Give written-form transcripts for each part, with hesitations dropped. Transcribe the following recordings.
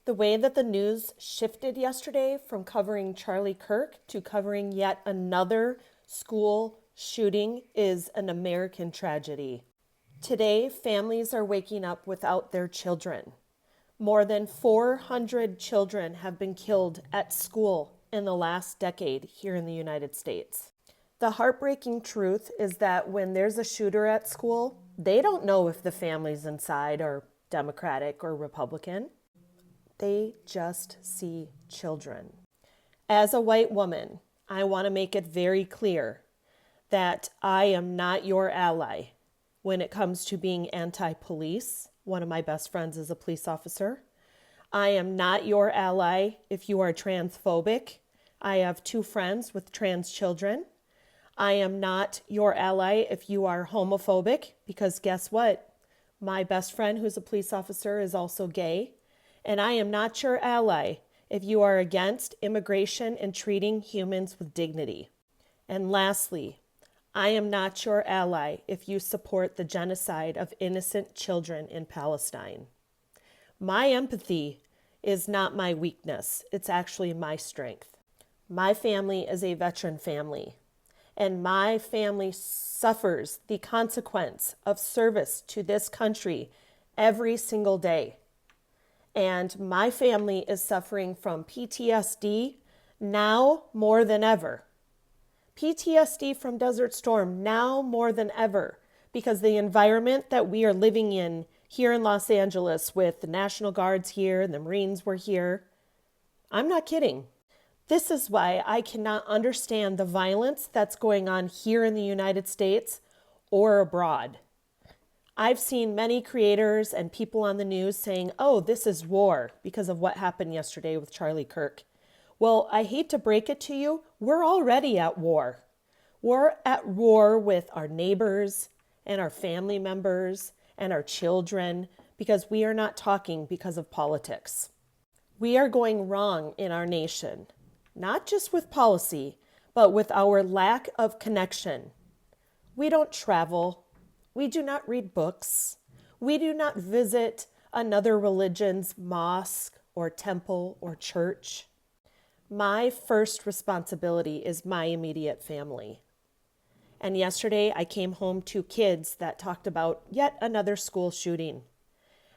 The way that the news shifted yesterday from covering Charlie Kirk to covering yet another school shooting is an American tragedy. Today, families are waking up without their children. More than 400 children have been killed at school in the last decade here in the United States. The heartbreaking truth is that when there's a shooter at school, they don't know if the families inside are Democratic or Republican. They just see children. As a white woman, I want to make it very clear that I am not your ally when it comes to being anti-police. One of my best friends is a police officer. I am not your ally if you are transphobic. I have 2 friends with trans children. I am not your ally if you are homophobic, because guess what? My best friend who's a police officer is also gay. And I am not your ally if you are against immigration and treating humans with dignity. And lastly, I am not your ally if you support the genocide of innocent children in Palestine. My empathy is not my weakness. It's actually my strength. My family is a veteran family, and my family suffers the consequence of service to this country every single day. And my family is suffering from PTSD now more than ever. PTSD from Desert Storm now more than ever, because the environment that we are living in here in Los Angeles with the National Guards here and the Marines were here. I'm not kidding. This is why I cannot understand the violence that's going on here in the United States or abroad. I've seen many creators and people on the news saying, oh, this is war because of what happened yesterday with Charlie Kirk. Well, I hate to break it to you, we're already at war. We're at war with our neighbors and our family members and our children because we are not talking because of politics. We are going wrong in our nation, not just with policy, but with our lack of connection. We don't travel. We do not read books. We do not visit another religion's mosque or temple or church. My first responsibility is my immediate family. And yesterday I came home to kids that talked about yet another school shooting.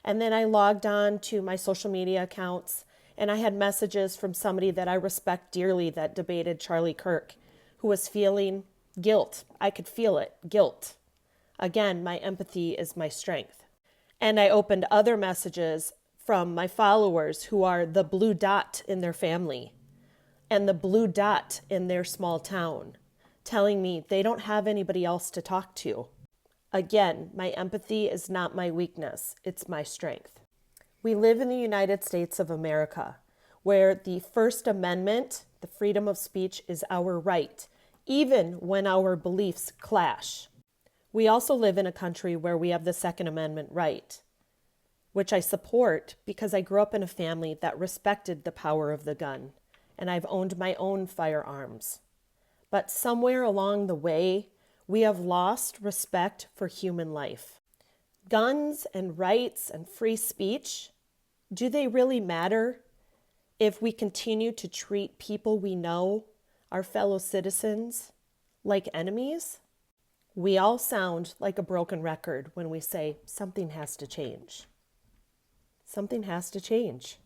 And then I logged on to my social media accounts and I had messages from somebody that I respect dearly that debated Charlie Kirk, who was feeling guilt. I could feel it, guilt. Again, my empathy is my strength. And I opened other messages from my followers who are the blue dot in their family and the blue dot in their small town, telling me they don't have anybody else to talk to. Again, my empathy is not my weakness, it's my strength. We live in the United States of America, where the First Amendment, the freedom of speech, is our right, even when our beliefs clash. We also live in a country where we have the Second Amendment right, which I support because I grew up in a family that respected the power of the gun, and I've owned my own firearms. But somewhere along the way, we have lost respect for human life. Guns and rights and free speech, do they really matter if we continue to treat people we know, our fellow citizens, like enemies? We all sound like a broken record when we say something has to change. Something has to change.